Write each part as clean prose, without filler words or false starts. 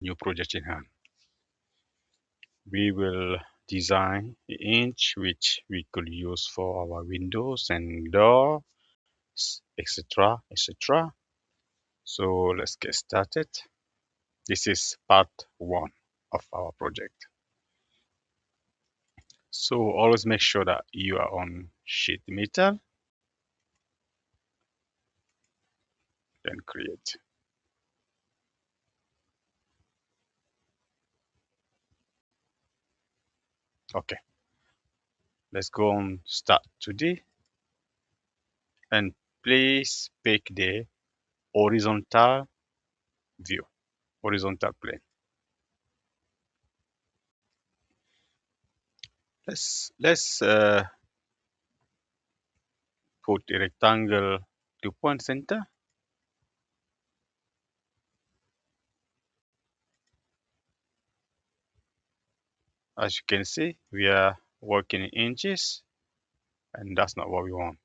new project in hand. We will design the Hinge which we could use for our windows and doors, etc., etc. So let's get started. This is part one of our project. So always make sure that you are on sheet metal, then create. Okay, let's go on start 2D and please pick the horizontal view, horizontal plane. Let's put the rectangle 2-point center. As you can see, we are working in inches, and that's not what we want.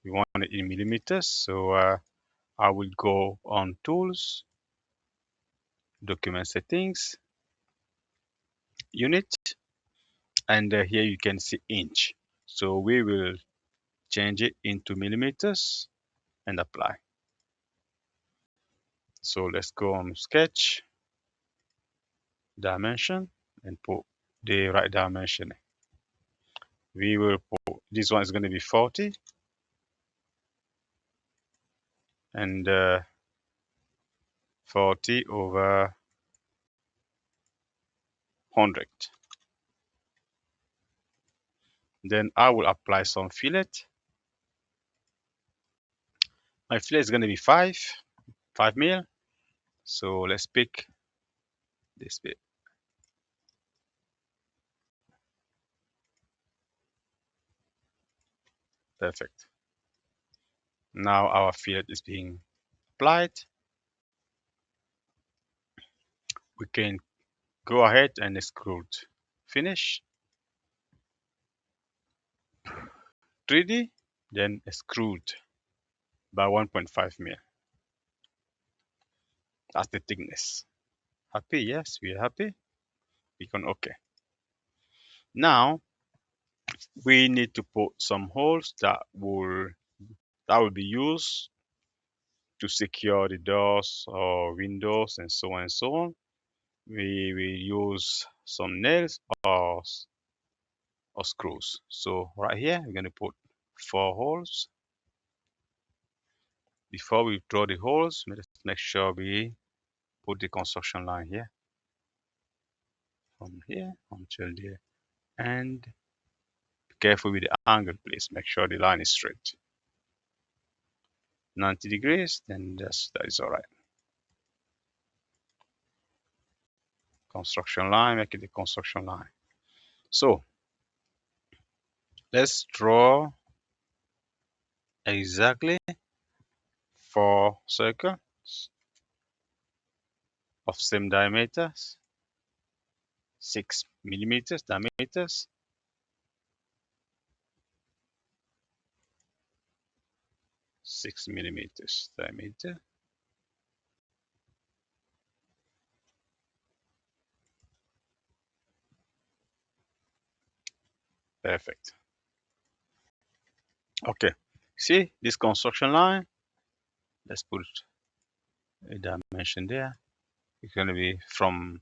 We want it in millimeters. So I will go on Tools, Document Settings, Unit, and here you can see inch. So we will change it into millimeters and apply. So let's go on Sketch, Dimension, and put the right dimension. We will put, this one is going to be 40, and 40 over 100. Then I will apply some fillet. My fillet is going to be 5 mil. So let's pick this bit. Perfect. Now our fillet is being applied. We can go ahead and extrude. Finish. 3D, then extrude by 1.5 mil. That's the thickness. Happy? Yes, we are happy. We can OK. Now we need to put some holes that will be used to secure the doors or windows and so on and so on. We will use some nails or screws. So right here, we're going to put 4 holes. Before we draw the holes, let's make sure we put the construction line here. From here until there. And be careful with the angle, please. Make sure the line is straight. 90 degrees, then that is all right. Construction line, make it the construction line. So let's draw exactly 4 circles of same diameters, 6 millimeters diameters. 6 millimeters diameter. Perfect. Okay. See this construction line? Let's put a dimension there. It's going to be from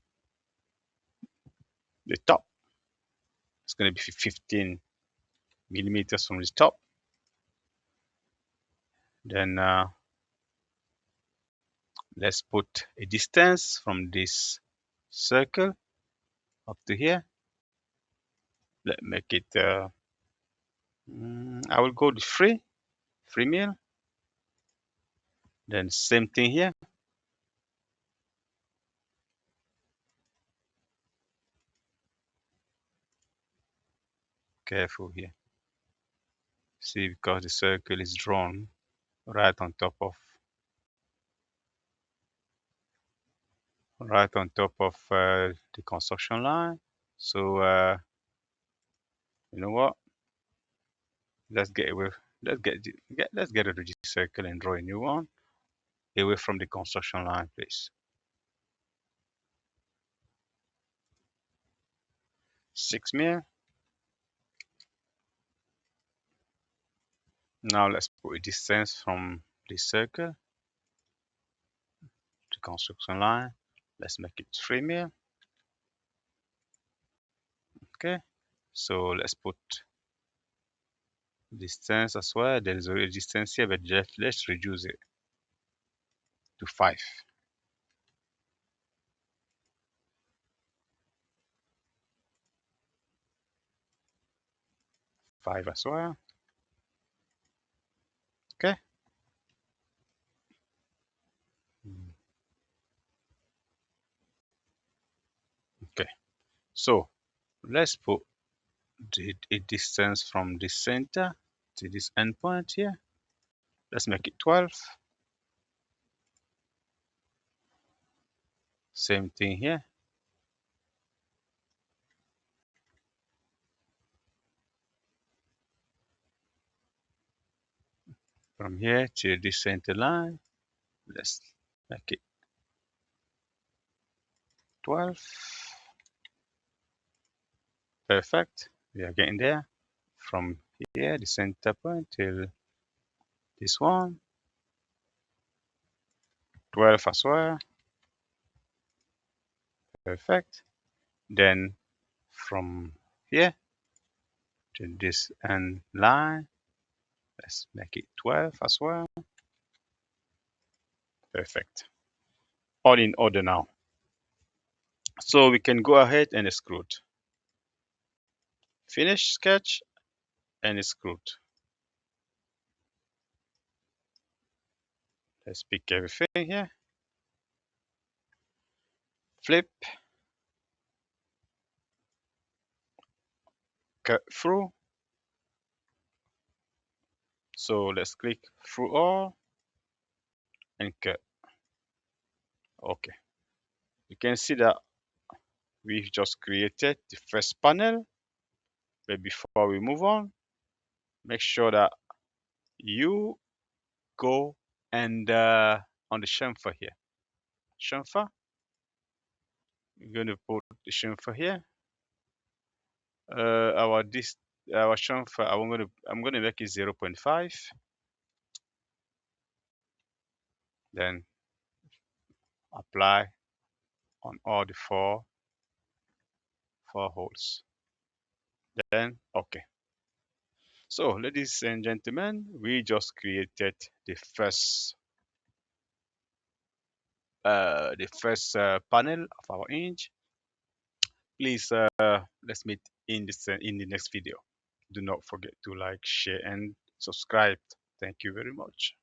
the top. It's going to be 15 millimeters from the top. Then let's put a distance from this circle up to here. Let's make it, I will go to 3 mil. Then same thing here. Careful here. See, because the circle is drawn right on top of the construction line. So you know what? Let's get away. Let's get rid of this circle and draw a new one away from the construction line, please. 6 mil. Now let's put a distance from this circle to construction line. Let's make it 3 mil. Okay, so let's put distance as well. There is a distance here, but just let's reduce it to 5. 5 as well. Okay. Okay. So let's put a distance from the center to this endpoint here. Let's make it 12. Same thing here. From here to the center line, let's make it 12. Perfect. We are getting there. From here, the center point till this one, 12 as well. Perfect. Then from here to this end line, let's make it 12 as well. Perfect. All in order now. So we can go ahead and extrude. Finish sketch and extrude. Let's pick everything here. Flip. Cut through. So let's click through all and cut. Okay. You can see that we've just created the first panel. But before we move on, make sure that you go and on the chamfer here. Chamfer. We're going to put the chamfer here. Our chamfer. I'm gonna make it 0.5. Then apply on all the four holes. Then okay. So ladies and gentlemen, we just created the first panel of our Hinge. Please let's meet in the next video. Do not forget to like, share, and subscribe. Thank you very much.